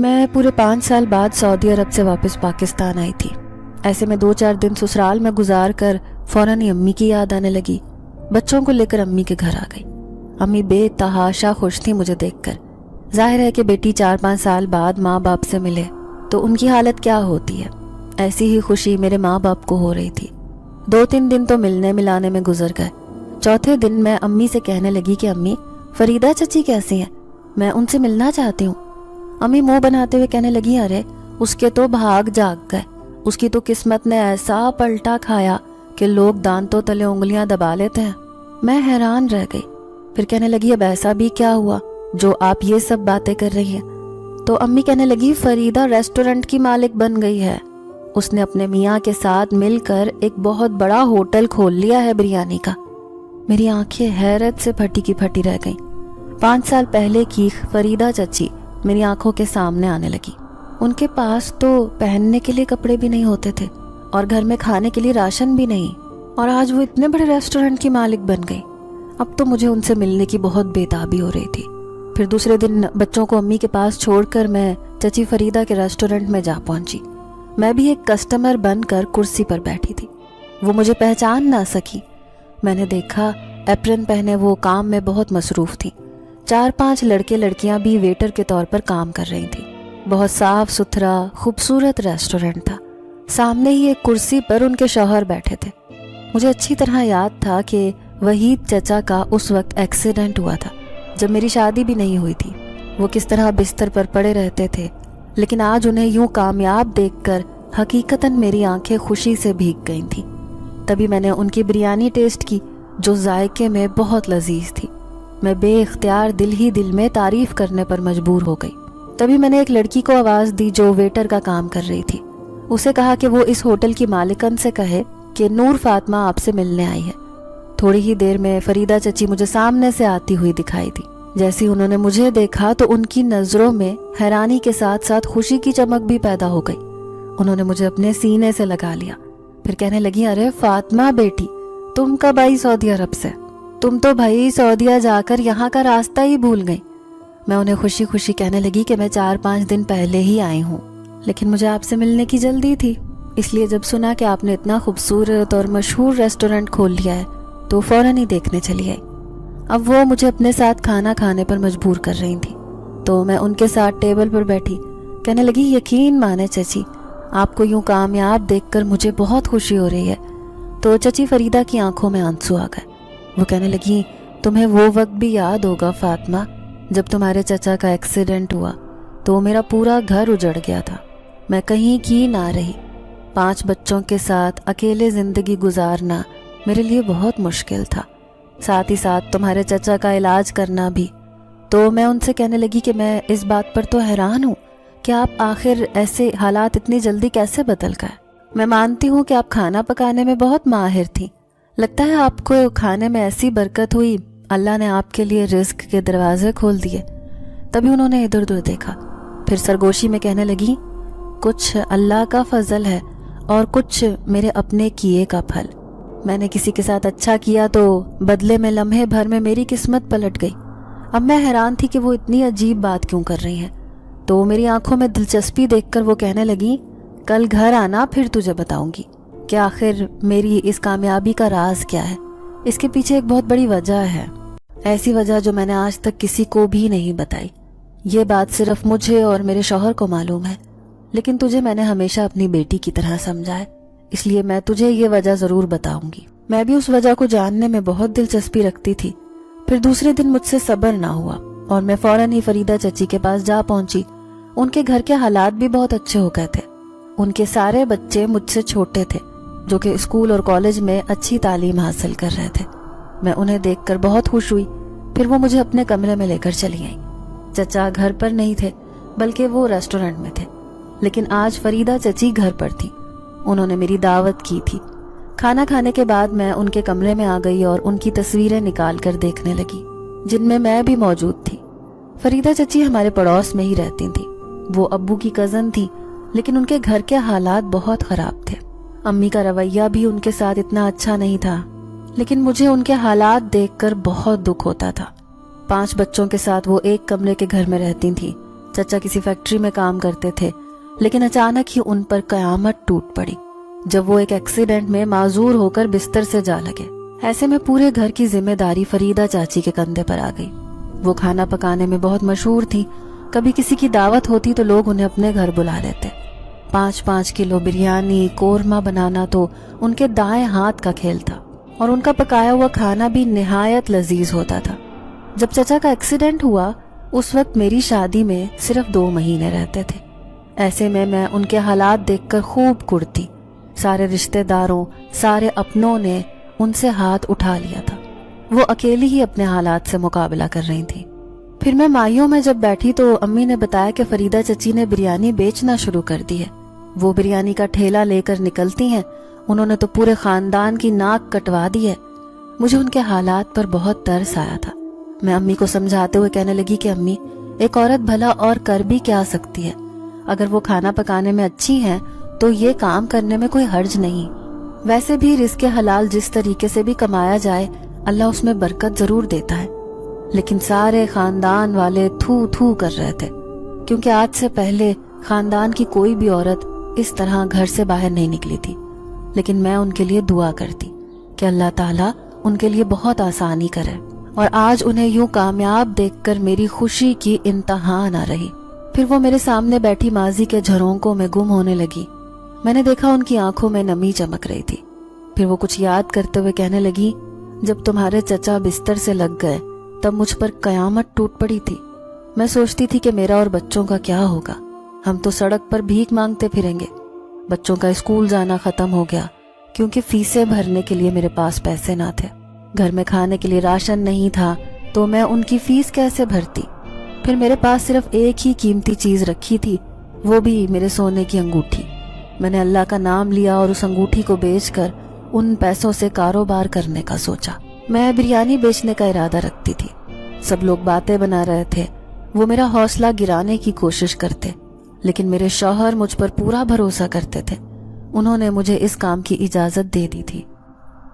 میں پورے 5 سال بعد سعودی عرب سے واپس پاکستان آئی تھی۔ ایسے میں 2-4 دن سسرال میں گزار کر فوراً ہی امی کی یاد آنے لگی۔ بچوں کو لے کر امی کے گھر آ گئی۔ امی بے تحاشا خوش تھی مجھے دیکھ کر۔ ظاہر ہے کہ بیٹی 4-5 سال بعد ماں باپ سے ملے تو ان کی حالت کیا ہوتی ہے، ایسی ہی خوشی میرے ماں باپ کو ہو رہی تھی۔ 2-3 دن تو ملنے ملانے میں گزر گئے۔ چوتھے دن میں امی سے کہنے لگی کہ امی، فریدہ چچی کیسی ہیں؟ میں ان سے ملنا چاہتی ہوں۔ امی منہ بناتے ہوئے کہنے لگی، ارے اس کے تو بھاگ جاگ گئے، اس کی تو قسمت نے ایسا پلٹا کھایا کہ لوگ دانتوں تلے انگلیاں دبا لیتے ہیں۔ میں حیران رہ گئی۔ پھر کہنے لگی، اب ایسا بھی کیا ہوا جو آپ یہ سب باتیں کر رہی ہیں؟ تو امی کہنے لگی، فریدہ ریسٹورنٹ کی مالک بن گئی ہے۔ اس نے اپنے میاں کے ساتھ مل کر ایک بہت بڑا ہوٹل کھول لیا ہے بریانی کا۔ میری آنکھیں حیرت سے پھٹی کی پھٹی رہ گئیں۔ 5 سال پہلے کی فریدہ چچی میری آنکھوں کے سامنے آنے لگی۔ ان کے پاس تو پہننے کے لیے کپڑے بھی نہیں ہوتے تھے اور گھر میں کھانے کے لیے راشن بھی نہیں، اور آج وہ اتنے بڑے ریسٹورنٹ کی مالک بن گئی۔ اب تو مجھے ان سے ملنے کی بہت بےتابی ہو رہی تھی۔ پھر دوسرے دن بچوں کو امی کے پاس چھوڑ کر میں چچی فریدہ کے ریسٹورنٹ میں جا پہنچی۔ میں بھی ایک کسٹمر بن کر کرسی پر بیٹھی تھی۔ وہ مجھے پہچان نہ سکی۔ میں نے دیکھا ایپرن پہنے وہ کام میں بہت مصروف تھی۔ 4-5 لڑکے لڑکیاں بھی ویٹر کے طور پر کام کر رہی تھی۔ بہت صاف ستھرا خوبصورت ریسٹورنٹ تھا۔ سامنے ہی ایک کرسی پر ان کے شوہر بیٹھے تھے۔ مجھے اچھی طرح یاد تھا کہ وحید چچا کا اس وقت ایکسیڈنٹ ہوا تھا جب میری شادی بھی نہیں ہوئی تھی۔ وہ کس طرح بستر پر پڑے رہتے تھے، لیکن آج انہیں یوں کامیاب دیکھ کر حقیقتاً میری آنکھیں خوشی سے بھیگ گئی تھیں۔ تبھی میں نے ان کی بریانی ٹیسٹ کی جو ذائقے میں بہت لذیذ تھی۔ میں بے اختیار دل ہی دل میں تعریف کرنے پر مجبور ہو گئی۔ تبھی میں نے ایک لڑکی کو آواز دی جو ویٹر کا کام کر رہی تھی۔ اسے کہا کہ وہ اس ہوٹل کی مالکن سے کہے کہ نور فاطمہ آپ سے ملنے آئی ہے۔ تھوڑی ہی دیر میں فریدہ چچی مجھے سامنے سے آتی ہوئی دکھائی دی۔ جیسے انہوں نے مجھے دیکھا تو ان کی نظروں میں حیرانی کے ساتھ ساتھ خوشی کی چمک بھی پیدا ہو گئی۔ انہوں نے مجھے اپنے سینے سے لگا لیا۔ پھر کہنے لگی، ارے فاطمہ بیٹی، تم کب آئی سعودی عرب سے؟ تم تو بھائی سعودیہ جا کر یہاں کا راستہ ہی بھول گئی۔ میں انہیں خوشی خوشی کہنے لگی کہ میں 4-5 دن پہلے ہی آئی ہوں، لیکن مجھے آپ سے ملنے کی جلدی تھی، اس لیے جب سنا کہ آپ نے اتنا خوبصورت اور مشہور ریسٹورنٹ کھول لیا ہے تو فوراً ہی دیکھنے چلی آئی۔ اب وہ مجھے اپنے ساتھ کھانا کھانے پر مجبور کر رہی تھی تو میں ان کے ساتھ ٹیبل پر بیٹھی۔ کہنے لگی، یقین مانے چچی، آپ کو یوں کامیاب دیکھ کر مجھے بہت خوشی ہو رہی ہے۔ تو چچی فریدہ کی آنکھوں میں آنسو آ گئے۔ وہ کہنے لگی، تمہیں وہ وقت بھی یاد ہوگا فاطمہ جب تمہارے چچا کا ایکسیڈنٹ ہوا تو میرا پورا گھر اجڑ گیا تھا، میں کہیں کی نہ رہی۔ 5 بچوں کے ساتھ اکیلے زندگی گزارنا میرے لیے بہت مشکل تھا، ساتھ ہی ساتھ تمہارے چچا کا علاج کرنا بھی۔ تو میں ان سے کہنے لگی کہ میں اس بات پر تو حیران ہوں کہ آپ آخر ایسے حالات اتنی جلدی کیسے بدل گئے۔ میں مانتی ہوں کہ آپ کھانا پکانے میں بہت ماہر تھی، لگتا ہے آپ کو کھانے میں ایسی برکت ہوئی، اللہ نے آپ کے لیے رزق کے دروازے کھول دیے۔ تبھی انہوں نے ادھر ادھر دیکھا، پھر سرگوشی میں کہنے لگی، کچھ اللہ کا فضل ہے اور کچھ میرے اپنے کیے کا پھل۔ میں نے کسی کے ساتھ اچھا کیا تو بدلے میں لمحے بھر میں میری قسمت پلٹ گئی۔ اب میں حیران تھی کہ وہ اتنی عجیب بات کیوں کر رہی ہیں، تو میری آنکھوں میں دلچسپی دیکھ کر وہ کہنے لگی، کل گھر آنا، پھر تجھے بتاؤں گی کہ آخر میری اس کامیابی کا راز کیا ہے۔ اس کے پیچھے ایک بہت بڑی وجہ ہے، ایسی وجہ جو میں نے آج تک کسی کو بھی نہیں بتائی۔ یہ بات صرف مجھے اور میرے شوہر کو معلوم ہے، لیکن تجھے میں نے ہمیشہ اپنی بیٹی کی طرح سمجھا ہے، اس لیے میں تجھے یہ وجہ ضرور بتاؤں گی۔ میں بھی اس وجہ کو جاننے میں بہت دلچسپی رکھتی تھی۔ پھر دوسرے دن مجھ سے صبر نہ ہوا اور میں فوراً ہی فریدہ چچی کے پاس جا پہنچی۔ ان کے گھر کے حالات بھی بہت اچھے ہو گئے تھے۔ ان کے سارے بچے مجھ سے چھوٹے تھے جو کہ اسکول اور کالج میں اچھی تعلیم حاصل کر رہے تھے۔ میں انہیں دیکھ کر بہت خوش ہوئی۔ پھر وہ مجھے اپنے کمرے میں لے کر چلی آئیں۔ چچا گھر پر نہیں تھے بلکہ وہ ریسٹورنٹ میں تھے، لیکن آج فریدہ چچی گھر پر تھی۔ انہوں نے میری دعوت کی تھی۔ کھانا کھانے کے بعد میں ان کے کمرے میں آ گئی اور ان کی تصویریں نکال کر دیکھنے لگی جن میں میں بھی موجود تھی۔ فریدہ چچی ہمارے پڑوس میں ہی رہتی تھی۔ وہ ابو کی کزن تھی، لیکن ان کے گھر کے حالات بہت خراب تھے۔ امی کا رویہ بھی ان کے ساتھ اتنا اچھا نہیں تھا، لیکن مجھے ان کے حالات دیکھ کر بہت دکھ ہوتا تھا۔ 5 بچوں کے ساتھ وہ ایک کمرے کے گھر میں رہتی تھیں چچا کسی فیکٹری میں کام کرتے تھے، لیکن اچانک ہی ان پر قیامت ٹوٹ پڑی جب وہ ایک ایکسیڈنٹ میں معذور ہو کر بستر سے جا لگے۔ ایسے میں پورے گھر کی ذمہ داری فریدہ چاچی کے کندھے پر آ گئی۔ وہ کھانا پکانے میں بہت مشہور تھی، کبھی کسی کی دعوت ہوتی تو لوگ انہیں اپنے گھر بلا لیتے۔ 5-5 کلو بریانی، قورمہ بنانا تو ان کے دائیں ہاتھ کا کھیل تھا، اور ان کا پکایا ہوا کھانا بھی نہایت لذیذ ہوتا تھا۔ جب چچا کا ایکسیڈنٹ ہوا اس وقت میری شادی میں صرف 2 مہینے رہتے تھے۔ ایسے میں ان کے حالات دیکھ کر خوب کڑتی۔ سارے رشتہ داروں، سارے اپنوں نے ان سے ہاتھ اٹھا لیا تھا۔ وہ اکیلی ہی اپنے حالات سے مقابلہ کر رہی تھی۔ پھر میں مائیوں میں جب بیٹھی تو امی نے بتایا کہ فریدہ چچی نے بریانی بیچنا شروع کر دی ہے۔ وہ بریانی کا ٹھیلا لے کر نکلتی ہیں، انہوں نے تو پورے خاندان کی ناک کٹوا دی ہے۔ مجھے ان کے حالات پر بہت ترس آیا تھا۔ میں امی کو سمجھاتے ہوئے کہنے لگی کہ امی، ایک عورت بھلا اور کر بھی کیا سکتی ہے؟ اگر وہ کھانا پکانے میں اچھی ہیں تو یہ کام کرنے میں کوئی حرج نہیں۔ ویسے بھی رزق حلال جس طریقے سے بھی کمایا جائے اللہ اس میں برکت ضرور دیتا ہے۔ لیکن سارے خاندان والے تھو تھو کر رہے تھے، کیونکہ آج سے پہلے خاندان کی کوئی بھی عورت اس طرح گھر سے باہر نہیں نکلی تھی۔ لیکن میں ان کے لیے دعا کرتی کہ اللہ تعالیٰ ان کے لیے بہت آسانی کرے، اور آج انہیں یوں کامیاب دیکھ کر میری خوشی کی انتہا نہ رہی۔ پھر وہ میرے سامنے بیٹھی ماضی کے جھرونکوں میں گم ہونے لگی۔ میں نے دیکھا ان کی آنکھوں میں نمی چمک رہی تھی۔ پھر وہ کچھ یاد کرتے ہوئے کہنے لگی، جب تمہارے چچا بستر سے لگ گئے تب مجھ پر قیامت ٹوٹ پڑی تھی۔ میں سوچتی تھی کہ میرا اور بچوں کا کیا ہوگا، ہم تو سڑک پر بھیک مانگتے پھریں گے۔ بچوں کا اسکول جانا ختم ہو گیا کیونکہ فیسیں بھرنے کے لیے میرے پاس پیسے نہ تھے۔ گھر میں کھانے کے لیے راشن نہیں تھا تو میں ان کی فیس کیسے بھرتی؟ پھر میرے پاس صرف ایک ہی قیمتی چیز رکھی تھی، وہ بھی میرے سونے کی انگوٹھی۔ میں نے اللہ کا نام لیا اور اس انگوٹھی کو بیچ کر ان پیسوں سے کاروبار کرنے کا سوچا۔ میں بریانی بیچنے کا ارادہ رکھتی تھی۔ سب لوگ باتیں بنا رہے تھے، وہ میرا حوصلہ گرانے کی کوشش کرتے، لیکن میرے شوہر مجھ پر پورا بھروسہ کرتے تھے۔ انہوں نے مجھے اس کام کی اجازت دے دی تھی۔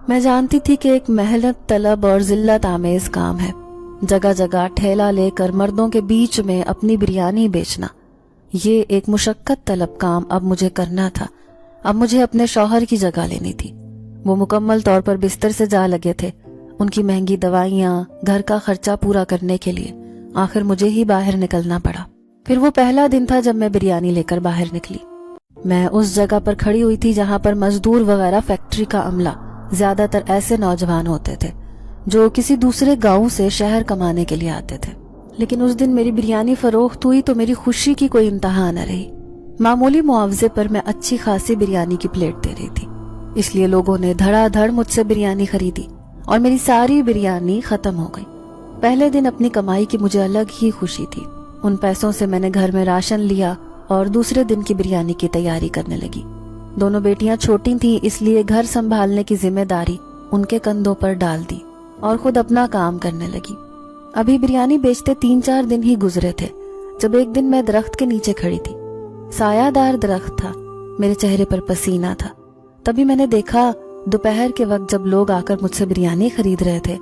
میں جانتی تھی کہ ایک محنت طلب اور ذلت آمیز کام ہے، جگہ جگہ ٹھیلا لے کر مردوں کے بیچ میں اپنی بریانی بیچنا۔ یہ ایک مشقت طلب کام اب مجھے کرنا تھا۔ اب مجھے اپنے شوہر کی جگہ لینی تھی۔ وہ مکمل طور پر بستر سے جا لگے تھے، ان کی مہنگی دوائیاں، گھر کا خرچہ پورا کرنے کے لیے آخر مجھے ہی باہر نکلنا پڑا۔ پھر وہ پہلا دن تھا جب میں بریانی لے کر باہر نکلی۔ میں اس جگہ پر کھڑی ہوئی تھی جہاں پر مزدور وغیرہ فیکٹری کا عملہ، زیادہ تر ایسے نوجوان ہوتے تھے جو کسی دوسرے گاؤں سے شہر کمانے کے لیے آتے تھے۔ لیکن اس دن میری بریانی فروخت ہوئی تو میری خوشی کی کوئی انتہا نہ رہی۔ معمولی معاوضے پر میں اچھی خاصی بریانی کی پلیٹ دے رہی تھی، اس لیے لوگوں نے دھڑا دھڑ مجھ سے بریانی خریدی اور میری ساری بریانی ختم ہو گئی۔ پہلے دن اپنی کمائی کی مجھے الگ ہی خوشی تھی۔ ان پیسوں سے میں نے گھر میں راشن لیا اور دوسرے دن کی بریانی کی تیاری کرنے لگی۔ دونوں بیٹیاں چھوٹی تھیں، اس لیے گھر سنبھالنے کی ذمہ داری ان کے کندھوں پر ڈال دی اور خود اپنا کام کرنے لگی۔ ابھی بریانی بیچتے 3-4 دن ہی گزرے تھے جب ایک دن میں درخت کے نیچے کھڑی تھی۔ سایہ دار درخت تھا، میرے چہرے پر پسینہ تھا۔ تبھی میں نے دیکھا دوپہر کے وقت جب لوگ آ کر مجھ سے بریانی خرید رہے تھے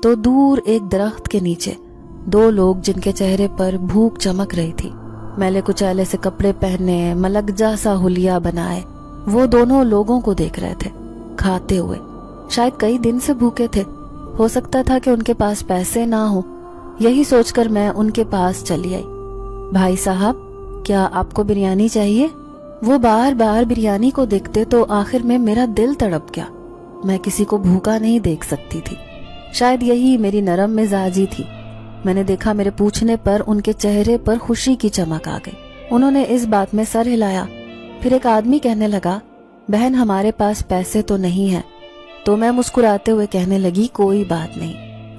تو دور ایک درخت کے نیچے 2 لوگ جن کے چہرے پر بھوک چمک رہی تھی، میلے کچیلے سے کپڑے پہنے، ملکجا سا حلیہ بنائے، وہ دونوں لوگوں کو دیکھ رہے تھے کھاتے ہوئے۔ شاید کئی دن سے بھوکے تھے، ہو سکتا تھا کہ ان کے پاس پیسے نہ ہوں۔ یہی سوچ کر میں ان کے پاس چلی آئی۔ بھائی صاحب، کیا آپ کو بریانی چاہیے؟ وہ بار بار بریانی کو دیکھتے تو آخر میں میرا دل تڑپ گیا۔ میں کسی کو بھوکا نہیں دیکھ سکتی تھی، شاید یہی میری نرم مزاجی تھی۔ میں نے دیکھا میرے پوچھنے پر ان کے چہرے پر خوشی کی چمک آ گئی۔ انہوں نے اس بات میں سر ہلایا۔ پھر ایک آدمی کہنے لگا، بہن ہمارے پاس پیسے تو نہیں ہیں۔ تو میں مسکراتے ہوئے کہنے لگی، کوئی بات نہیں،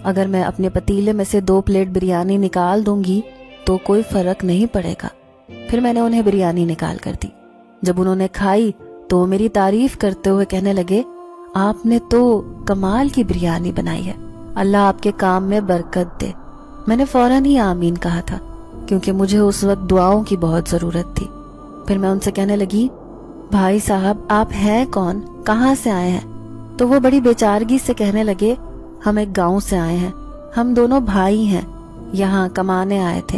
اگر میں اپنے پتیلے میں سے 2 پلیٹ بریانی نکال دوں گی تو کوئی فرق نہیں پڑے گا۔ پھر میں نے انہیں بریانی نکال کر دی۔ جب انہوں نے کھائی تو میری تعریف کرتے ہوئے کہنے لگے، آپ نے تو کمال کی بریانی بنائی ہے، اللہ آپ کے کام میں برکت دے۔ میں نے فوراً ہی آمین کہا تھا کیونکہ مجھے اس وقت دعاؤں کی بہت ضرورت تھی۔ پھر میں ان سے کہنے لگی، بھائی صاحب آپ ہیں کون، کہاں سے آئے ہیں؟ تو وہ بڑی بیچارگی سے کہنے لگے، ہم ایک گاؤں سے آئے ہیں، ہم دونوں بھائی ہیں، یہاں کمانے آئے تھے،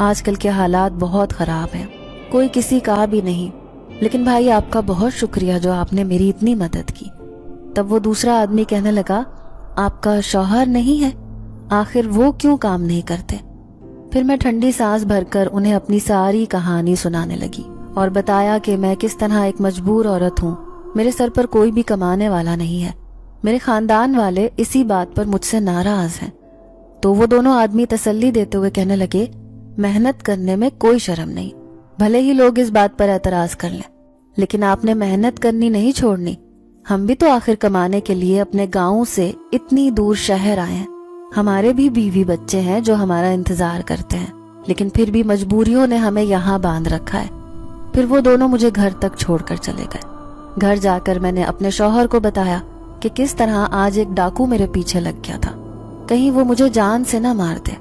آج کل کے حالات بہت خراب ہیں، کوئی کسی کا بھی نہیں، لیکن بھائی آپ کا بہت شکریہ جو آپ نے میری اتنی مدد کی۔ تب وہ دوسرا آدمی کہنے لگا، آپ کا شوہر نہیں ہے؟ آخر وہ کیوں کام نہیں کرتے؟ پھر میں ٹھنڈی سانس بھر کر انہیں اپنی ساری کہانی سنانے لگی اور بتایا کہ میں کس طرح ایک مجبور عورت ہوں، میرے سر پر کوئی بھی کمانے والا نہیں ہے، میرے خاندان والے اسی بات پر مجھ سے ناراض ہیں۔ تو وہ دونوں آدمی تسلی دیتے ہوئے کہنے لگے، محنت کرنے میں کوئی شرم نہیں، بھلے ہی لوگ اس بات پر اعتراض کر لیں، لیکن آپ نے محنت کرنی نہیں چھوڑنی۔ ہم بھی تو آخر کمانے کے لیے اپنے گاؤں سے اتنی دور شہر آئے ہیں، ہمارے بھی بیوی بچے ہیں جو ہمارا انتظار کرتے ہیں، لیکن پھر بھی مجبوریوں نے ہمیں یہاں باندھ رکھا ہے۔ پھر وہ دونوں مجھے گھر تک چھوڑ کر چلے گئے۔ گھر جا کر میں نے اپنے شوہر کو بتایا کہ کس طرح آج ایک ڈاکو میرے پیچھے لگ گیا تھا، کہیں وہ مجھے جان سے نہ مار دے،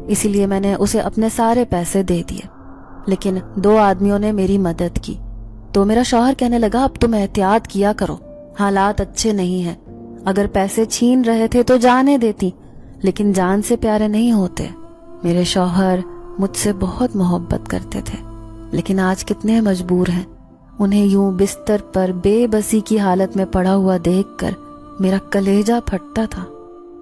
اسی لیے میں نے اسے اپنے سارے پیسے دے دیے، لیکن 2 آدمیوں نے میری مدد کی۔ تو میرا شوہر کہنے لگا، اب تم احتیاط کیا کرو، حالات اچھے نہیں ہیں، اگر پیسے چھین رہے تھے تو جانے دیتی، لیکن جان سے پیارے نہیں ہوتے۔ میرے شوہر مجھ سے بہت محبت کرتے تھے، لیکن آج کتنے مجبور ہیں۔ انہیں یوں بستر پر بے بسی کی حالت میں پڑا ہوا دیکھ کر میرا کلیجہ پھٹتا تھا۔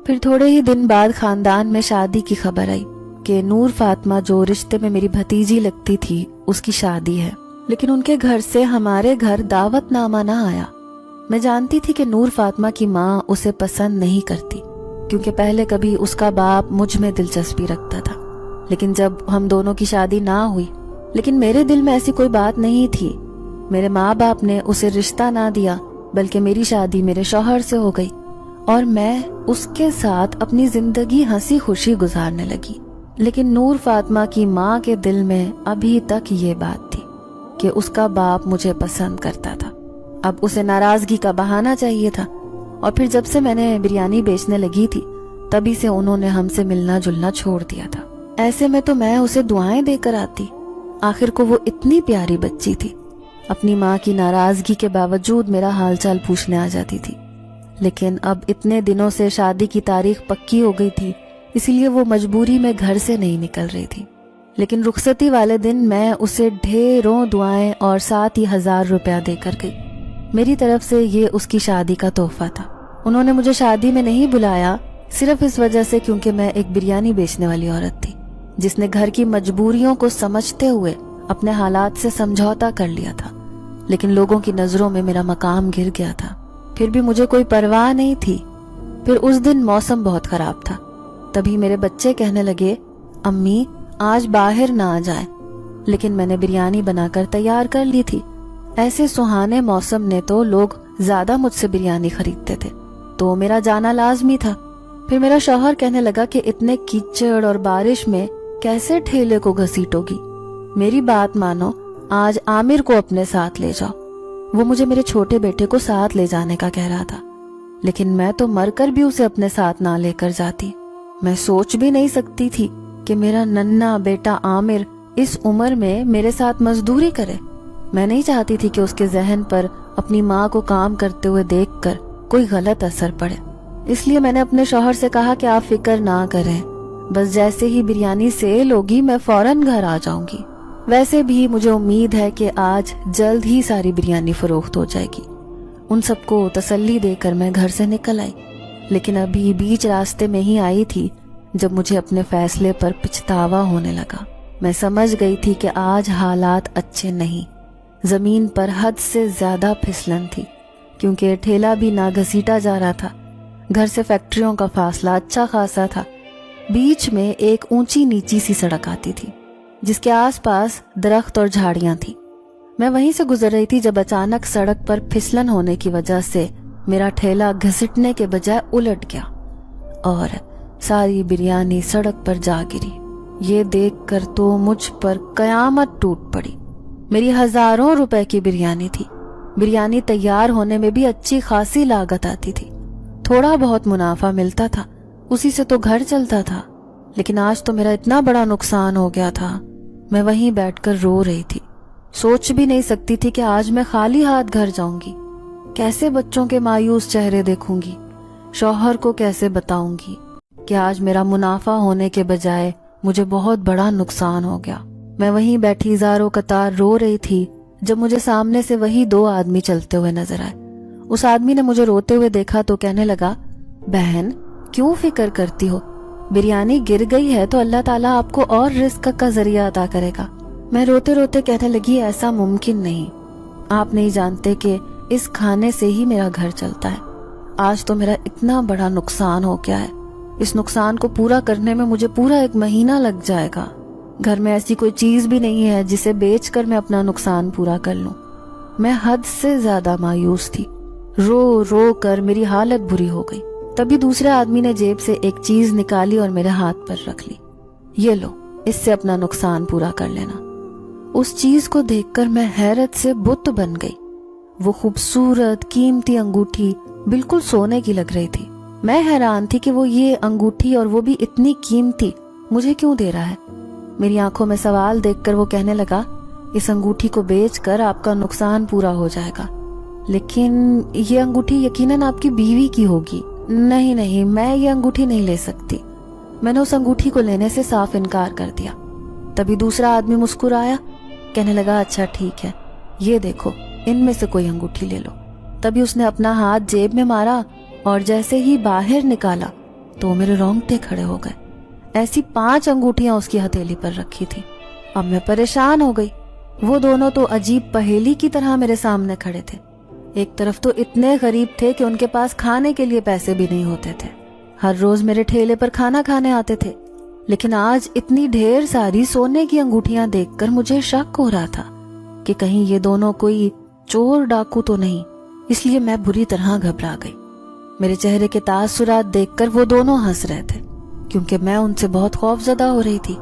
پھر تھوڑے ہی دن بعد خاندان میں شادی کی خبر آئی کہ نور فاطمہ جو رشتے میں میری بھتیجی لگتی تھی اس کی شادی ہے، لیکن ان کے گھر سے ہمارے گھر دعوت نامہ نہ آیا۔ میں جانتی تھی کہ نور فاطمہ کی ماں اسے پسند نہیں کرتی، کیونکہ پہلے کبھی اس کا باپ مجھ میں دلچسپی رکھتا تھا، لیکن جب ہم دونوں کی شادی نہ ہوئی، لیکن میرے دل میں ایسی کوئی بات نہیں تھی۔ میرے ماں باپ نے اسے رشتہ نہ دیا، بلکہ میری شادی میرے شوہر سے ہو گئی اور میں اس کے ساتھ اپنی زندگی ہنسی خوشی گزارنے لگی۔ لیکن نور فاطمہ کی ماں کے دل میں ابھی تک یہ بات تھی کہ اس کا باپ مجھے پسند کرتا تھا، اب اسے ناراضگی کا بہانہ چاہیے تھا۔ اور پھر جب سے میں نے بریانی بیچنے لگی تھی تبھی سے انہوں نے ہم سے ملنا جلنا چھوڑ دیا تھا۔ ایسے میں تو میں اسے دعائیں دے کر آتی، آخر کو وہ اتنی پیاری بچی تھی، اپنی ماں کی ناراضگی کے باوجود میرا حال چال پوچھنے آ جاتی تھی۔ لیکن اب اتنے دنوں سے شادی کی تاریخ پکی ہو گئی تھی، اسی لیے وہ مجبوری میں گھر سے نہیں نکل رہی تھی۔ لیکن رخصتی والے دن میں اسے ڈھیروں دعائیں اور ساتھ ہی 1000 روپیہ دے کر گئی۔ میری طرف سے یہ اس کی شادی کا تحفہ تھا۔ انہوں نے مجھے شادی میں نہیں بلایا صرف اس وجہ سے کیونکہ میں ایک بریانی بیچنے والی عورت تھی، جس نے گھر کی مجبوریوں کو سمجھتے ہوئے اپنے حالات سے سمجھوتا کر لیا تھا، لیکن لوگوں کی نظروں میں میرا مقام گر گیا تھا۔ پھر بھی مجھے کوئی پرواہ نہیں تھی۔ پھر اس دن موسم بہت خراب تھا، تبھی میرے بچے کہنے لگے، امی آج باہر نہ آ جائیں، لیکن میں نے بریانی بنا کر تیار کر لی تھی۔ ایسے سہانے موسم نے تو لوگ زیادہ مجھ سے بریانی خریدتے تھے، تو میرا جانا لازمی تھا۔ پھر میرا شوہر کہنے لگا کہ اتنے کیچڑ اور بارش میں کیسے ٹھیلے کو گھسیٹو گی، میری بات مانو، آج عامر کو اپنے ساتھ لے جاؤ۔ وہ مجھے میرے چھوٹے بیٹے کو ساتھ لے جانے کا کہہ رہا تھا، لیکن میں تو مر کر بھی اسے اپنے ساتھ نہ لے کر جاتی۔ میں سوچ بھی نہیں سکتی تھی کہ میرا ننھا بیٹا عامر اس عمر میں میرے ساتھ مزدوری کرے۔ میں نہیں چاہتی تھی کہ اس کے ذہن پر اپنی ماں کو کام کرتے ہوئے دیکھ کر کوئی غلط اثر پڑے، اس لیے میں نے اپنے شوہر سے کہا کہ آپ فکر نہ کریں، بس جیسے ہی بریانی سیل ہوگی میں فوراً گھر آ جاؤں گی۔ ویسے بھی مجھے امید ہے کہ آج جلد ہی ساری بریانی فروخت ہو جائے گی۔ ان سب کو تسلی دے کر میں گھر سے نکل آئی، لیکن ابھی بیچ راستے میں ہی آئی تھی جب مجھے اپنے فیصلے پر پچھتاوا ہونے لگا۔ میں سمجھ گئی تھی کہ آج حالات اچھے نہیں، زمین پر حد سے زیادہ پھسلن تھی، کیونکہ ٹھیلا بھی نہ گھسیٹا جا رہا تھا، گھر سے فیکٹریوں کا فاصلہ اچھا خاصا تھا، بیچ میں ایک اونچی نیچی سی سڑک آتی تھی جس کے آس پاس درخت اور جھاڑیاں تھیں۔ میں وہیں سے گزر رہی تھی جب اچانک سڑک پر پھسلن ہونے کی وجہ سے میرا ٹھیلا گھسٹنے کے بجائے الٹ گیا اور ساری بریانی سڑک پر جا گری۔ یہ دیکھ کر تو مجھ پر قیامت ٹوٹ پڑی۔ میری 1000 روپے کی بریانی تھی، بریانی تیار ہونے میں بھی اچھی خاصی لاگت آتی تھی، تھوڑا بہت منافع ملتا تھا، اسی سے تو گھر چلتا تھا، لیکن آج تو میرا اتنا بڑا نقصان ہو گیا تھا۔ میں وہیں بیٹھ کر رو رہی تھی، سوچ بھی نہیں سکتی تھی کہ آج میں خالی ہاتھ گھر جاؤں گی، کیسے بچوں کے مایوس چہرے دیکھوں گی، شوہر کو کیسے بتاؤں گی کہ آج میرا منافع ہونے کے بجائے مجھے بہت بڑا نقصان ہو گیا۔ میں وہیں بیٹھی زاروں قطار رو رہی تھی جب مجھے سامنے سے وہی 2 آدمی چلتے ہوئے نظر آئے۔ اس آدمی نے مجھے روتے ہوئے دیکھا تو کہنے لگا، بہن کیوں فکر کرتی ہو؟ بریانی گر گئی ہے تو اللہ تعالیٰ آپ کو اور رزق کا ذریعہ عطا کرے گا۔ میں روتے روتے کہنے لگی، ایسا ممکن نہیں، آپ نہیں جانتے کہ اس کھانے سے ہی میرا گھر چلتا ہے۔ آج تو میرا اتنا بڑا نقصان ہو گیا ہے، اس نقصان کو پورا کرنے میں مجھے پورا 1 مہینہ لگ جائے گا۔ گھر میں ایسی کوئی چیز بھی نہیں ہے جسے بیچ کر میں اپنا نقصان پورا کر لوں۔ میں حد سے زیادہ مایوس تھی، رو رو کر میری حالت بری ہو گئی۔ تبھی دوسرے آدمی نے جیب سے ایک چیز نکالی اور میرے ہاتھ پر رکھ لی، یہ لو، اس سے اپنا نقصان پورا کر لینا۔ اس چیز کو دیکھ کر میں حیرت سے بت بن گئی۔ وہ خوبصورت قیمتی انگوٹھی بالکل سونے کی لگ رہی تھی۔ میں حیران تھی کہ وہ یہ انگوٹھی اور وہ بھی اتنی قیمتی مجھے کیوں دے رہا ہے۔ میری آنکھوں میں سوال دیکھ کر وہ کہنے لگا، اس انگوٹھی کو بیچ کر آپ کا نقصان پورا ہو جائے گا، لیکن یہ انگوٹھی یقیناً آپ کی بیوی کی ہوگی۔ نہیں نہیں، میں یہ انگوٹھی نہیں لے سکتی۔ میں نے اس انگوٹھی کو لینے سے صاف انکار کر دیا۔ تبھی دوسرا آدمی مسکرایا، کہنے لگا، اچھا ٹھیک ہے، یہ دیکھو، ان میں سے کوئی انگوٹھی لے لو۔ تبھی اس نے اپنا ہاتھ جیب میں مارا اور جیسے ہی باہر نکالا تو میرے رونگٹے کھڑے ہو گئے۔ ایسی 5 انگوٹھیاں اس کی ہتھیلی پر رکھی تھی۔ اب میں پریشان ہو گئی۔ وہ دونوں تو عجیب پہیلی کی طرح میرے سامنے کھڑے تھے۔ ایک طرف تو اتنے غریب تھے کہ ان کے پاس کھانے کے لیے پیسے بھی نہیں ہوتے تھے، ہر روز میرے ٹھیلے پر کھانا کھانے آتے تھے، لیکن آج اتنی ڈھیر ساری سونے کی انگوٹھیاں دیکھ کر مجھے شک ہو رہا تھا کہ کہیں یہ دونوں کوئی چور ڈاکو تو نہیں۔ اس لیے میں بری طرح گھبرا گئی۔ میرے چہرے کے تاثرات دیکھ کر وہ دونوں ہنس رہے تھے، کیونکہ میں ان سے بہت خوف زدہ ہو رہی تھی۔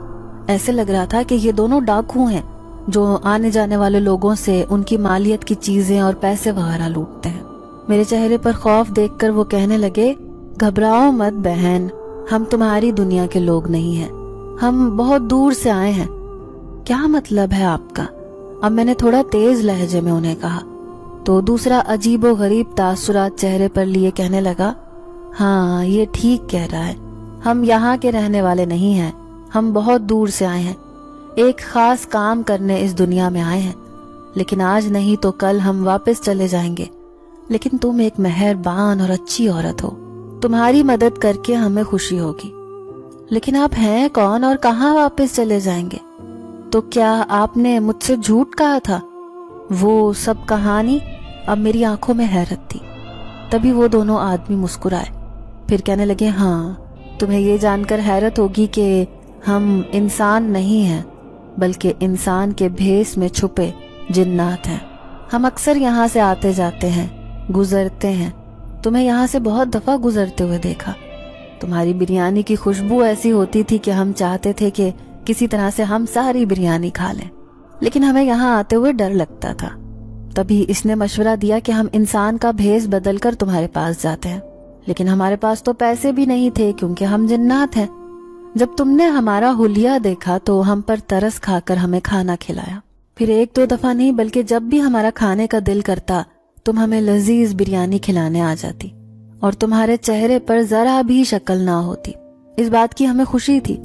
ایسے لگ رہا تھا کہ یہ دونوں ڈاکو ہیں جو آنے جانے والے لوگوں سے ان کی مالیت کی چیزیں اور پیسے وغیرہ لوٹتے ہیں۔ میرے چہرے پر خوف دیکھ کر وہ کہنے لگے، گھبراؤ مت بہن، ہم تمہاری دنیا کے لوگ نہیں ہیں، ہم بہت دور سے آئے ہیں۔ کیا مطلب ہے آپ کا؟ اب میں نے تھوڑا تیز لہجے میں انہیں کہا تو دوسرا عجیب و غریب تاثرات چہرے پر لیے کہنے لگا، ہاں یہ ٹھیک کہہ رہا ہے، ہم یہاں کے رہنے والے نہیں ہیں، ہم بہت دور سے آئے ہیں، ایک خاص کام کرنے اس دنیا میں آئے ہیں، لیکن آج نہیں تو کل ہم واپس چلے جائیں گے۔ لیکن تم ایک مہربان اور اچھی عورت ہو، تمہاری مدد کر کے ہمیں خوشی ہوگی۔ لیکن آپ ہیں کون اور کہاں واپس چلے جائیں گے؟ تو کیا آپ نے مجھ سے جھوٹ کہا تھا؟ وہ سب کہانی؟ اب میری آنکھوں میں حیرت تھی۔ تبھی وہ دونوں آدمی مسکرائے، پھر کہنے لگے، ہاں تمہیں یہ جان کر حیرت ہوگی کہ ہم انسان نہیں ہیں بلکہ انسان کے بھیس میں چھپے جنات ہیں۔ ہم اکثر یہاں سے آتے جاتے ہیں، گزرتے ہیں، تمہیں یہاں سے بہت دفعہ گزرتے ہوئے دیکھا۔ تمہاری بریانی کی خوشبو ایسی ہوتی تھی کہ ہم چاہتے تھے کہ کسی طرح سے ہم ساری بریانی کھا لیں، لیکن ہمیں یہاں آتے ہوئے ڈر لگتا تھا۔ تبھی اس نے مشورہ دیا کہ ہم انسان کا بھیس بدل کر تمہارے پاس جاتے ہیں، لیکن ہمارے پاس تو پیسے بھی نہیں تھے کیونکہ ہم جنات ہیں۔ جب تم نے ہمارا حلیہ دیکھا تو ہم پر ترس کھا کر ہمیں کھانا کھلایا، پھر 1-2 دفعہ نہیں بلکہ جب بھی ہمارا کھانے کا دل کرتا تم ہمیں لذیذ بریانی کھلانے آ جاتی اور تمہارے چہرے پر ذرا بھی شکل نہ ہوتی۔ اس بات کی ہمیں خوشی تھی۔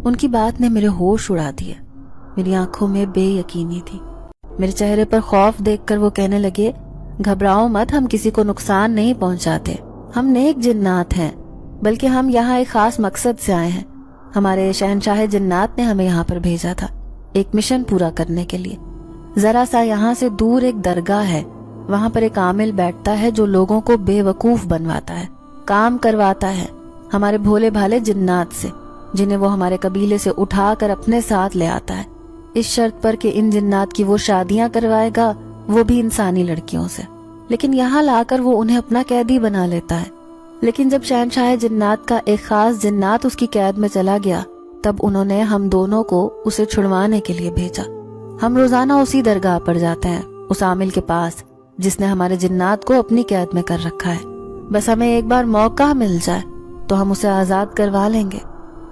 ان کی بات نے میرے ہوش اڑا دیے، میری آنکھوں میں بے یقینی تھی۔ میرے چہرے پر خوف دیکھ کر وہ کہنے لگے، گھبراؤ مت، ہم کسی کو نقصان نہیں پہنچاتے، ہم نیک جنات ہیں، بلکہ ہم یہاں ایک خاص مقصد سے آئے ہیں۔ ہمارے شہنشاہ جنات نے ہمیں یہاں پر بھیجا تھا ایک مشن پورا کرنے کے لیے۔ ذرا سا یہاں سے دور ایک درگاہ ہے، وہاں پر ایک عامل بیٹھتا ہے جو لوگوں کو بے وقوف بنواتا ہے، کام کرواتا ہے ہمارے بھولے بھالے جنات سے، جنہیں وہ ہمارے قبیلے سے اٹھا کر اپنے ساتھ لے آتا ہے، اس شرط پر کہ ان جنات کی وہ شادیاں کروائے گا، وہ بھی انسانی لڑکیوں سے، لیکن یہاں لا کر وہ انہیں اپنا قیدی بنا لیتا ہے۔ لیکن جب شہنشاہ جنات کا ایک خاص جنات اس کی قید میں چلا گیا، تب انہوں نے ہم دونوں کو اسے چھڑوانے کے لیے بھیجا۔ ہم روزانہ اسی درگاہ پر جاتے ہیں، اس عامل کے پاس جس نے ہمارے جنات کو اپنی قید میں کر رکھا ہے۔ بس ہمیں ایک بار موقع مل جائے تو ہم اسے آزاد کروا لیں گے،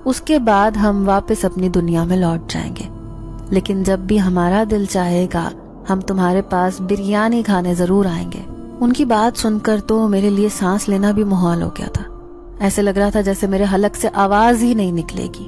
اس کے بعد ہم واپس اپنی دنیا میں لوٹ جائیں گے۔ لیکن جب بھی ہمارا دل چاہے گا ہم تمہارے پاس بریانی کھانے ضرور آئیں گے۔ ان کی بات سن کر تو میرے لیے سانس لینا بھی محال ہو گیا تھا، ایسے لگ رہا تھا جیسے میرے حلق سے آواز ہی نہیں نکلے گی۔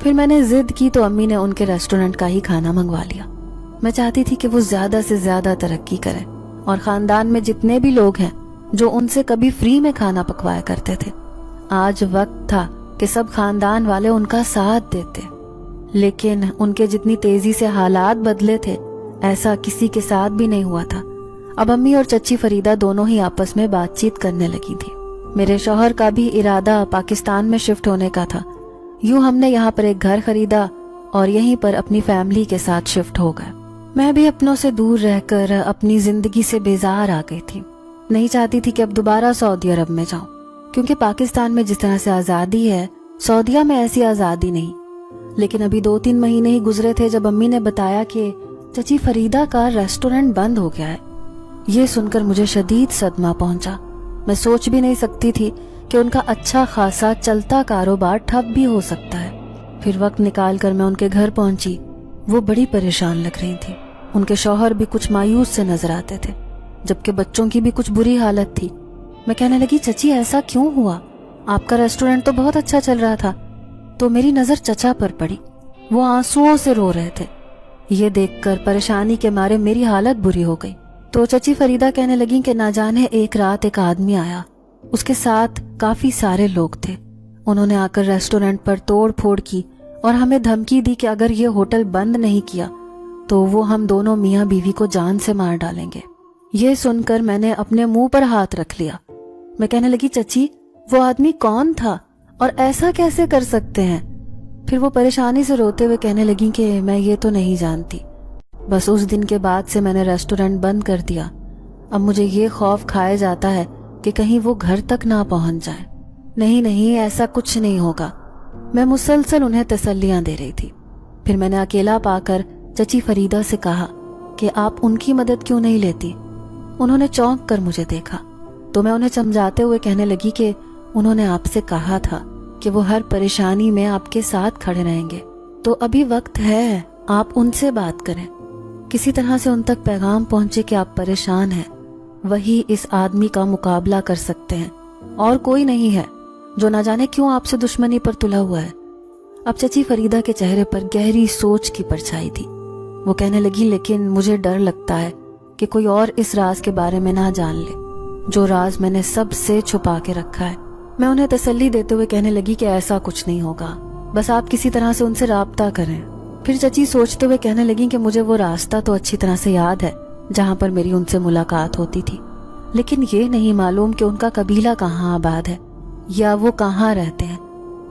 پھر میں نے ضد کی تو امی نے ان کے ریسٹورنٹ کا ہی کھانا منگوا لیا۔ میں چاہتی تھی کہ وہ زیادہ سے زیادہ ترقی کریں اور خاندان میں جتنے بھی لوگ ہیں جو ان سے کبھی فری میں کھانا پکوایا کرتے تھے، آج وقت تھا کہ سب خاندان والے ان کا ساتھ دیتے۔ لیکن ان کے جتنی تیزی سے حالات بدلے تھے ایسا کسی کے ساتھ بھی نہیں ہوا تھا۔ اب امی اور چچی فریدہ دونوں ہی آپس میں بات چیت کرنے لگی تھی۔ میرے شوہر کا بھی ارادہ پاکستان میں شفٹ ہونے کا تھا۔ یوں ہم نے یہاں پر ایک گھر خریدا اور یہیں پر اپنی فیملی کے ساتھ شفٹ ہو گئے۔ میں بھی اپنوں سے دور رہ کر اپنی زندگی سے بیزار آ گئی تھی۔ نہیں چاہتی تھی کہ اب دوبارہ سعودی عرب میں جاؤں، کیونکہ پاکستان میں جس طرح سے آزادی ہے سعودیہ میں ایسی آزادی نہیں۔ لیکن ابھی 2-3 مہینے ہی گزرے تھے جب امی نے بتایا کہ چچی فریدہ کا ریسٹورنٹ بند ہو گیا ہے۔ یہ سن کر مجھے شدید صدمہ پہنچا۔ میں سوچ بھی نہیں سکتی تھی کہ ان کا اچھا خاصا چلتا کاروبار ٹھپ بھی ہو سکتا ہے۔ پھر وقت نکال کر میں ان کے گھر پہنچی۔ وہ بڑی پریشان لگ رہی تھی۔ ان کے شوہر بھی کچھ مایوس سے نظر آتے تھے، جبکہ بچوں کی بھی کچھ بری حالت تھی۔ میں کہنے لگی، چچی ایسا کیوں ہوا؟ آپ کا ریسٹورنٹ تو بہت اچھا چل رہا تھا۔ تو میری نظر چچا پر پڑی۔ وہ آنسوؤں سے رو رہے تھے۔ یہ دیکھ کر پریشانی کے مارے میری حالت بری ہو گئی۔ تو چچی فریدہ کہنے لگیں کہ نہ جانے ایک رات ایک آدمی آیا، اس کے ساتھ کافی سارے لوگ تھے۔ انہوں نے آ کر ریسٹورنٹ پر توڑ پھوڑ کی اور ہمیں دھمکی دی کہ اگر یہ ہوٹل بند نہیں کیا تو وہ ہم دونوں میاں بیوی کو جان سے مار ڈالیں گے۔ یہ سن کر میں نے اپنے منہ پر ہاتھ رکھ لیا۔ میں کہنے لگی، چچی وہ آدمی کون تھا اور ایسا کیسے کر سکتے ہیں؟ پھر وہ پریشانی سے روتے ہوئے کہنے لگیں کہ میں یہ تو نہیں جانتی، بس اس دن کے بعد سے میں نے ریسٹورنٹ بند کر دیا۔ اب مجھے یہ خوف کھایا جاتا ہے کہ کہیں وہ گھر تک نہ پہنچ جائے۔ نہیں ایسا کچھ نہیں ہوگا۔ میں مسلسل انہیں تسلیاں دے رہی تھی۔ پھر میں نے اکیلا پا کر چچی فریدہ سے کہا کہ آپ ان کی مدد کیوں نہیں لیتی؟ انہوں نے چونک کر مجھے دیکھا تو میں انہیں سمجھاتے ہوئے کہنے لگی کہ انہوں نے آپ سے کہا تھا کہ وہ ہر پریشانی میں آپ کے ساتھ کھڑے رہیں گے، تو ابھی وقت ہے، آپ ان سے بات کریں۔ کسی طرح سے ان تک پیغام پہنچے کہ آپ پریشان ہیں، وہی اس آدمی کا مقابلہ کر سکتے ہیں، اور کوئی نہیں ہے جو نہ جانے کیوں آپ سے دشمنی پر تلا ہوا ہے۔ اب چچی فریدہ کے چہرے پر گہری سوچ کی پرچھائی تھی۔ وہ کہنے لگی، لیکن مجھے ڈر لگتا ہے کہ کوئی اور اس راز کے بارے میں نہ جان لے، جو راز میں نے سب سے چھپا کے رکھا ہے۔ میں انہیں تسلی دیتے ہوئے کہنے لگی کہ ایسا کچھ نہیں ہوگا، بس آپ کسی طرح سے ان سے رابطہ کریں۔ پھر چچی سوچتے ہوئے کہنے لگی کہ مجھے وہ راستہ تو اچھی طرح سے یاد ہے جہاں پر میری ان سے ملاقات ہوتی تھی، لیکن یہ نہیں معلوم کہ ان کا قبیلہ کہاں آباد ہے یا وہ کہاں رہتے ہیں۔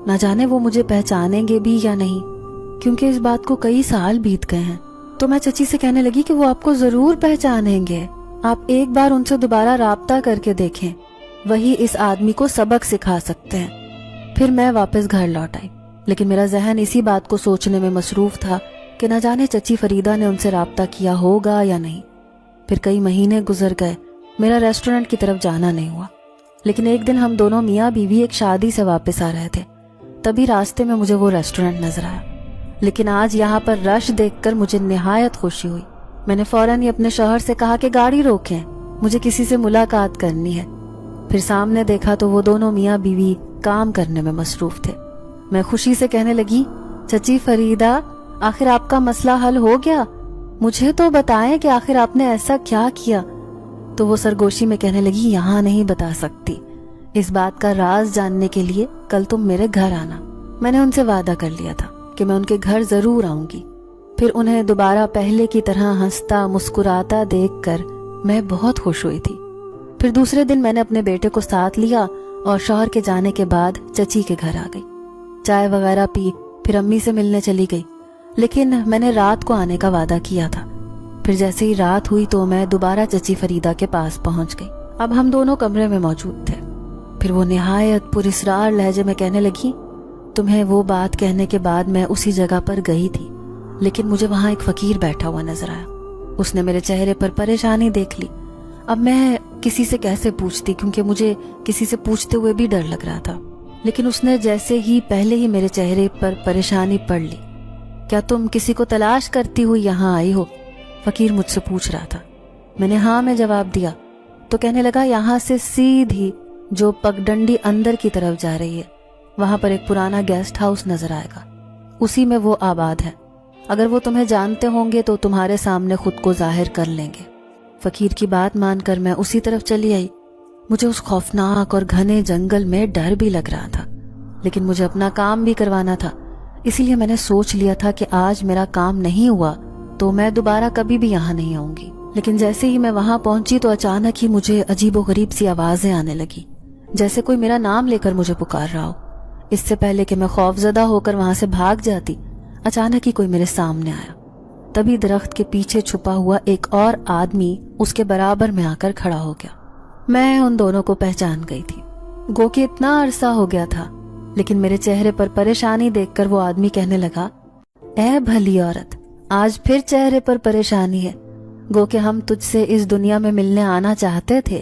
نہ جانے وہ مجھے پہچانیں گے بھی یا نہیں، کیونکہ اس بات کو کئی سال بیت گئے ہیں۔ تو میں چچی سے کہنے لگی کہ وہ آپ کو ضرور پہچانیں گے، آپ ایک بار ان سے دوبارہ رابطہ کر کے دیکھیں، وہی اس آدمی کو سبق سکھا سکتے ہیں۔ پھر میں واپس گھر لوٹ آئی، لیکن میرا ذہن اسی بات کو سوچنے میں مصروف تھا کہ نہ جانے چچی فریدہ نے ان سے رابطہ کیا ہوگا یا نہیں۔ پھر کئی مہینے گزر گئے، میرا ریسٹورنٹ کی طرف جانا نہیں ہوا۔ لیکن ایک دن ہم دونوں میاں بیوی ایک شادی سے واپس آ رہے تھے، تبھی راستے میں مجھے وہ ریسٹورنٹ نظر آیا۔ لیکن آج یہاں پر رش دیکھ کر مجھے نہایت خوشی ہوئی۔ میں نے فوراً ہی اپنے شوہر سے کہا کہ گاڑی روکیں، مجھے کسی سے ملاقات کرنی ہے۔ پھر سامنے دیکھا تو وہ دونوں میاں بیوی کام کرنے میں مصروف تھے۔ میں خوشی سے کہنے لگی، چچی فریدہ، آخر آپ کا مسئلہ حل ہو گیا؟ مجھے تو بتائیں کہ آخر آپ نے ایسا کیا کیا؟ تو وہ سرگوشی میں کہنے لگی، یہاں نہیں بتا سکتی، اس بات کا راز جاننے کے لیے کل تم میرے گھر آنا۔ میں نے ان سے وعدہ کر لیا تھا کہ میں ان کے گھر ضرور آؤں گی۔ پھر انہیں دوبارہ پہلے کی طرح ہنستا مسکراتا دیکھ کر میں بہت خوش ہوئی تھی۔ پھر دوسرے دن میں نے اپنے بیٹے کو ساتھ لیا اور شوہر کے جانے کے بعد چچی کے گھر آ گئی، چائے وغیرہ پی، پھر امی سے ملنے چلی گئی۔ لیکن میں نے رات کو آنے کا وعدہ کیا تھا۔ پھر جیسے ہی رات ہوئی تو میں دوبارہ چچی فریدہ کے پاس پہنچ گئی۔ اب ہم دونوں کمرے میں موجود تھے۔ پھر وہ نہایت پراسرار لہجے میں کہنے لگی، تمہیں وہ بات کہنے کے بعد میں اسی جگہ پر گئی تھی، لیکن مجھے وہاں ایک فقیر بیٹھا ہوا نظر آیا۔ اس نے میرے چہرے پر پریشانی دیکھ لی۔ اب میں کسی سے کیسے پوچھتی، کیونکہ مجھے کسی سے پوچھتے ہوئے بھی ڈر لگ رہا تھا۔ لیکن اس نے جیسے ہی پہلے ہی میرے چہرے پر پریشانی پڑھ لی۔ کیا تم کسی کو تلاش کرتی ہوئی یہاں آئی ہو؟ فقیر مجھ سے پوچھ رہا تھا۔ میں نے ہاں میں جواب دیا تو کہنے لگا، یہاں سے سیدھی جو پگڈنڈی اندر کی طرف جا رہی ہے، وہاں پر ایک پرانا گیسٹ ہاؤس نظر آئے گا، اسی میں وہ آباد ہے. اگر وہ تمہیں جانتے ہوں گے تو تمہارے سامنے خود کو ظاہر کر لیں گے. فقیر کی بات مان کر میں اسی طرف چلی آئی. مجھے اس خوفناک اور گھنے جنگل میں ڈر بھی لگ رہا تھا، لیکن مجھے اپنا کام بھی کروانا تھا. اسی لیے میں نے سوچ لیا تھا کہ آج میرا کام نہیں ہوا تو میں دوبارہ کبھی بھی یہاں نہیں آؤں گی. لیکن جیسے ہی میں وہاں پہنچی تو اچانک ہی مجھے عجیب و غریب سی آوازیں آنے لگی، جیسے کوئی میرا نام لے کر مجھے پکار رہا ہو. اس سے پہلے کہ میں خوف زدہ ہو کر وہاں سے بھاگ جاتی، اچانک ہی کوئی میرے سامنے آیا. تبھی درخت کے پیچھے چھپا ہوا ایک اور آدمی اس کے برابر میں آ کر کھڑا ہو گیا. میں ان دونوں کو پہچان گئی تھی. گو کہ اتنا عرصہ ہو گیا تھا، لیکن میرے چہرے پر پریشانی دیکھ کر وہ آدمی کہنے لگا، اے بھلی عورت، آج پھر چہرے پر پریشانی ہے. گو کہ ہم تجھ سے اس دنیا میں ملنے آنا چاہتے تھے،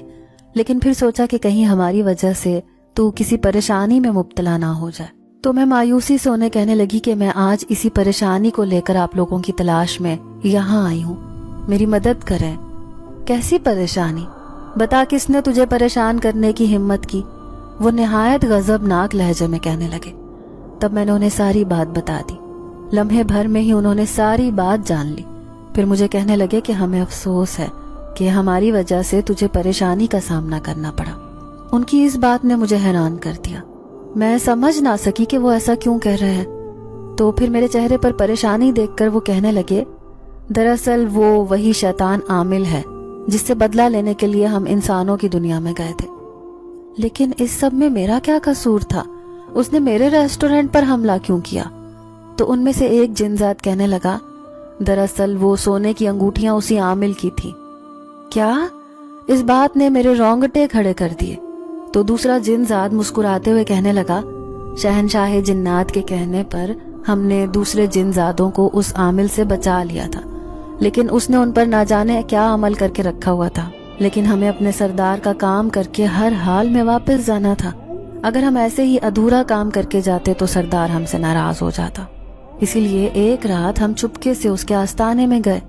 لیکن پھر سوچا کہ کہیں ہماری وجہ سے تو کسی پریشانی میں مبتلا نہ ہو جائے. تو میں مایوسی سے انہیں کہنے لگی کہ میں آج اسی پریشانی کو لے کر آپ لوگوں کی تلاش میں یہاں آئی ہوں، میری مدد کریں. کیسی پریشانی؟ بتا، کس نے تجھے پریشان کرنے کی ہمت کی؟ وہ نہایت غضبناک لہجے میں کہنے لگے. تب میں نے انہیں ساری بات بتا دی. لمحے بھر میں ہی انہوں نے ساری بات جان لی. پھر مجھے کہنے لگے کہ ہمیں افسوس ہے کہ ہماری وجہ سے تجھے پریشانی کا سامنا کرنا پڑا. ان کی اس بات نے مجھے حیران کر دیا. میں سمجھ نہ سکی کہ وہ ایسا کیوں کہہ رہے ہیں. تو پھر میرے چہرے پر پریشانی دیکھ کر وہ کہنے لگے، دراصل وہ وہی شیطان عامل ہے جس سے بدلہ لینے کے لیے ہم انسانوں کی دنیا میں گئے تھے. لیکن اس سب میں میرا کیا قصور تھا؟ اس نے میرے ریسٹورنٹ پر حملہ کیوں کیا؟ تو ان میں سے ایک جن ذات کہنے لگا، دراصل وہ سونے کی انگوٹھیاں اسی عامل کی تھی. کیا؟ اس بات نے میرے رونگٹے کھڑے کر دیے. تو دوسرا جن ذات مسکراتے ہوئے کہنے لگا، شہنشاہ جنات کے کہنے پر ہم نے دوسرے جن ذاتوں کو اس عامل سے بچا لیا تھا، لیکن اس نے ان پر نہ جانے کیا عمل کر کے رکھا ہوا تھا. لیکن ہمیں اپنے سردار کا کام کر کے ہر حال میں واپس جانا تھا. اگر ہم ایسے ہی ادھورا کام کر کے جاتے تو سردار ہم سے ناراض ہو جاتا. اسی لیے ایک رات ہم چپکے سے اس کے آستانے میں گئے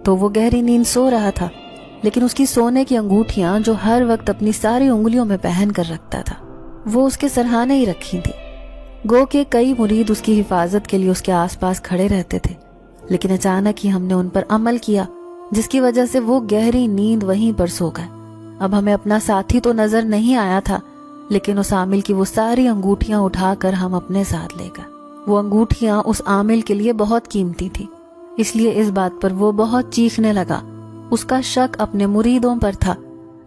تو وہ گہری نیند سو رہا تھا، لیکن اس کی سونے کی انگوٹھیاں جو ہر وقت اپنی ساری انگلیوں میں پہن کر رکھتا تھا وہ اس کے سرہانے ہی رکھی تھی. گو کہ کئی مرید اس کی حفاظت کے لیے اس کے آس پاس کھڑے رہتے تھے، لیکن اچانک ہی ہم نے ان پر عمل کیا جس کی وجہ سے وہ گہری نیند وہیں پر سو گئے. اب ہمیں اپنا ساتھی تو نظر نہیں آیا تھا، لیکن اس عامل کی وہ ساری انگوٹھیاں اٹھا کر ہم اپنے ساتھ لے گئے. وہ انگوٹھیاں اس عامل کے لیے بہت قیمتی تھی، اس لیے اس بات پر وہ بہت چیخنے لگا. اس کا شک اپنے مریدوں پر تھا،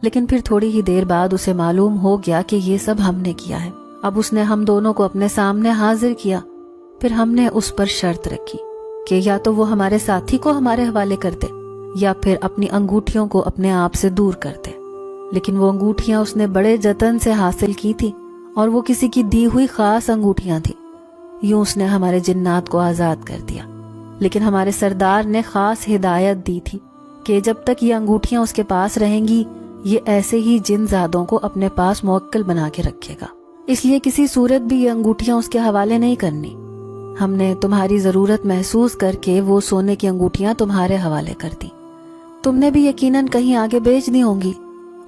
لیکن پھر تھوڑی ہی دیر بعد اسے معلوم ہو گیا کہ یہ سب ہم نے کیا ہے. اب اس نے ہم دونوں کو اپنے سامنے حاضر کیا. پھر ہم نے اس پر شرط رکھی کہ یا تو وہ ہمارے ساتھی کو ہمارے حوالے کر دے یا پھر اپنی انگوٹھیوں کو اپنے آپ سے دور کر دے. لیکن وہ انگوٹھیاں اس نے بڑے جتن سے حاصل کی تھی اور وہ کسی کی دی ہوئی خاص انگوٹھیاں تھیں. یوں اس نے ہمارے جنات کو آزاد کر دیا، لیکن ہمارے سردار نے خاص ہدایت دی تھی کہ جب تک یہ انگوٹھیاں اس کے پاس رہیں گی یہ ایسے ہی جن زادوں کو اپنے پاس موکل بنا کے رکھے گا. اس لیے کسی صورت بھی یہ انگوٹھیاں اس کے حوالے نہیں کرنی. ہم نے تمہاری ضرورت محسوس کر کے وہ سونے کی انگوٹھیاں تمہارے حوالے کر دی. تم نے بھی یقیناً کہیں آگے بیچ دی ہوں گی،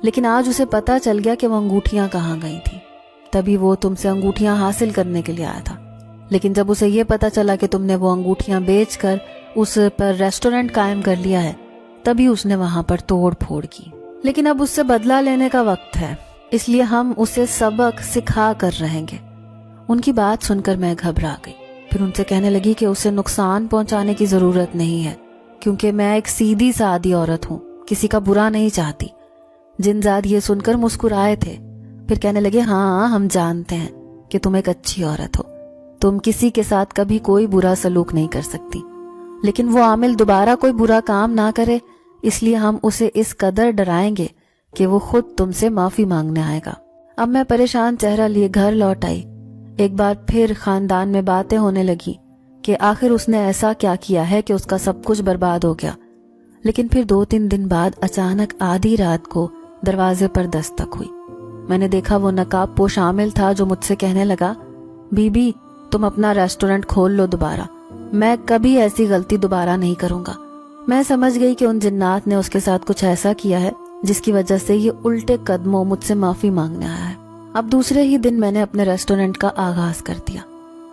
لیکن آج اسے پتا چل گیا کہ وہ انگوٹھیاں کہاں گئی تھی. تبھی وہ تم سے انگوٹھیاں حاصل کرنے کے لیے آیا تھا. لیکن جب اسے یہ پتا چلا کہ تم نے وہ انگوٹھیاں بیچ کر اس پر ریسٹورنٹ قائم کر لیا ہے، تبھی اس نے وہاں پر توڑ پھوڑ کی. لیکن اب اس سے بدلہ لینے کا وقت ہے، اس لیے ہم اسے سبق سکھا کر رہیں گے. ان کی بات سن کر میں گھبرا گئی. پھر ان سے کہنے لگی کہ اسے نقصان پہنچانے کی ضرورت نہیں ہے، کیونکہ میں ایک سیدھی سادی عورت ہوں، کسی کا برا نہیں چاہتی. جنزاد یہ سن کر مسکرائے تھے. پھر کہنے لگے، ہاں ہم جانتے ہیں کہ تم ایک اچھی عورت ہو، تم کسی کے ساتھ کبھی کوئی برا سلوک نہیں کر سکتی. لیکن وہ عامل دوبارہ کوئی برا کام نہ کرے، اس لیے ہم اسے اس قدر ڈرائیں گے کہ وہ خود تم سے معافی مانگنے آئے گا. اب میں پریشان چہرہ لیے گھر لوٹ آئی. ایک بار پھر خاندان میں باتیں ہونے لگی کہ آخر اس نے ایسا کیا کیا ہے کہ اس کا سب کچھ برباد ہو گیا. لیکن پھر 2-3 دن بعد اچانک آدھی رات کو دروازے پر دستک ہوئی. میں نے دیکھا وہ نقاب پوش عامل تھا جو مجھ سے کہنے لگا، بی بی تم اپنا ریسٹورنٹ کھول لو دوبارہ، میں کبھی ایسی غلطی دوبارہ نہیں کروں گا. میں سمجھ گئی کہ ان جنات نے اس کے ساتھ کچھ ایسا کیا ہے جس کی وجہ سے یہ الٹے قدموں مجھ سے معافی مانگنے آیا ہے. اب دوسرے ہی دن میں نے اپنے ریسٹورنٹ کا آغاز کر دیا.